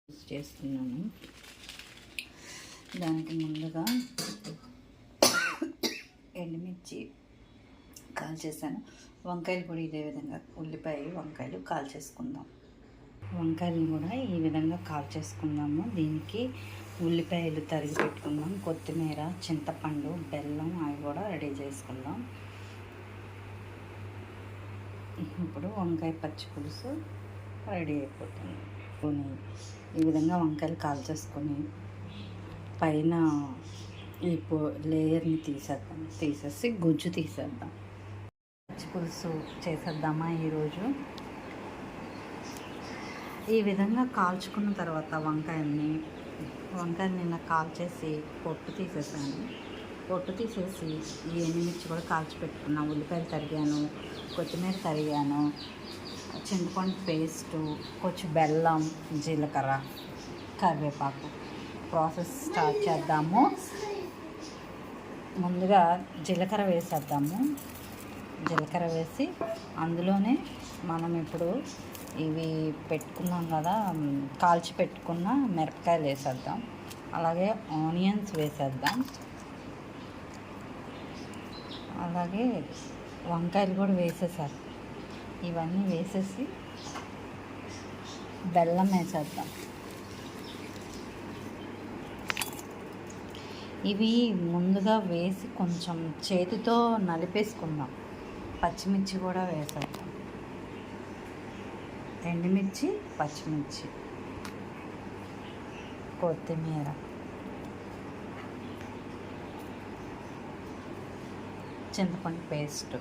చేస్తున్నాను. దానికి ముందుగా ఎండుమిర్చి కాల్చేసాను. వంకాయలు కూడా ఇదే విధంగా ఉల్లిపాయ వంకాయలు కాల్చేసుకుందాం. వంకాయలను కూడా ఈ విధంగా కాల్చేసుకుందాము. దీనికి ఉల్లిపాయలు తరిగి పెట్టుకుందాం. కొత్తిమీర, చింతపండు, బెల్లం అవి కూడా రెడీ చేసుకుందాం. ఇప్పుడు వంకాయ పచ్చి పులుసు రెడీ అయిపోతుంది. ఈ విధంగా వంకాయలు కాల్చేసుకొని పైన ఈ లేయర్ని తీసేసి గుజ్జు తీసేద్దాం. పచ్చి పులుసు చేసేద్దామా ఈరోజు. ఈ విధంగా కాల్చుకున్న తర్వాత వంకాయల్ని నిన్న కాల్చేసి పొట్టు తీసేసాను. పొట్టు తీసేసి ఈ ఎండుమిర్చి కూడా కాల్చి పెట్టుకున్నాను. ఉల్లిపాయలు తరిగాను, కొత్తిమీర తరిగాను, చింతపండు పేస్టు, కొంచెం బెల్లం, జీలకర్ర, కరివేపాకు. ప్రాసెస్ స్టార్ట్ చేద్దాము. ముందుగా జీలకర్ర వేసేద్దాము. జీలకర్ర వేసి అందులోనే మనం ఇప్పుడు ఇవి పెట్టుకున్నాం కదా, కాల్చి పెట్టుకున్న మిరపకాయలు వేసేద్దాం. అలాగే ఆనియన్స్ వేసేద్దాం. అలాగే వంకాయలు కూడా వేసేసారు. ఇవన్నీ వేసేసి బెల్లం వేసేద్దాం. ఇవి ముందుగా వేసి కొంచెం చేతితో నలిపేసుకుందాం. పచ్చిమిర్చి కూడా వేసేద్దాం. ఎండుమిర్చి, పచ్చిమిర్చి, కొత్తిమీర, చింతపండు పేస్ట్,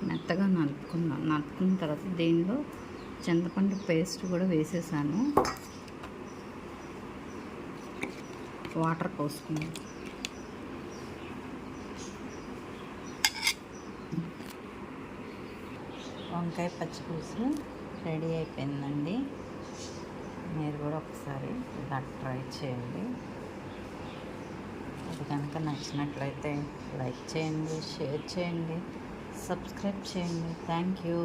మెత్తగా నలుపుకున్న తర్వాత దీనిలో చింతపండు పేస్ట్ కూడా వేసేసాను. వాటర్ పోసుకున్నాం. వంకాయ పచ్చి పులుసు రెడీ అయిపోయిందండి. మీరు కూడా ఒకసారి ఇలా ట్రై చేయండి. అది కనుక నచ్చినట్లయితే లైక్ చేయండి, షేర్ చేయండి, సబ్స్క్రైబ్ చేయండి. Thank you.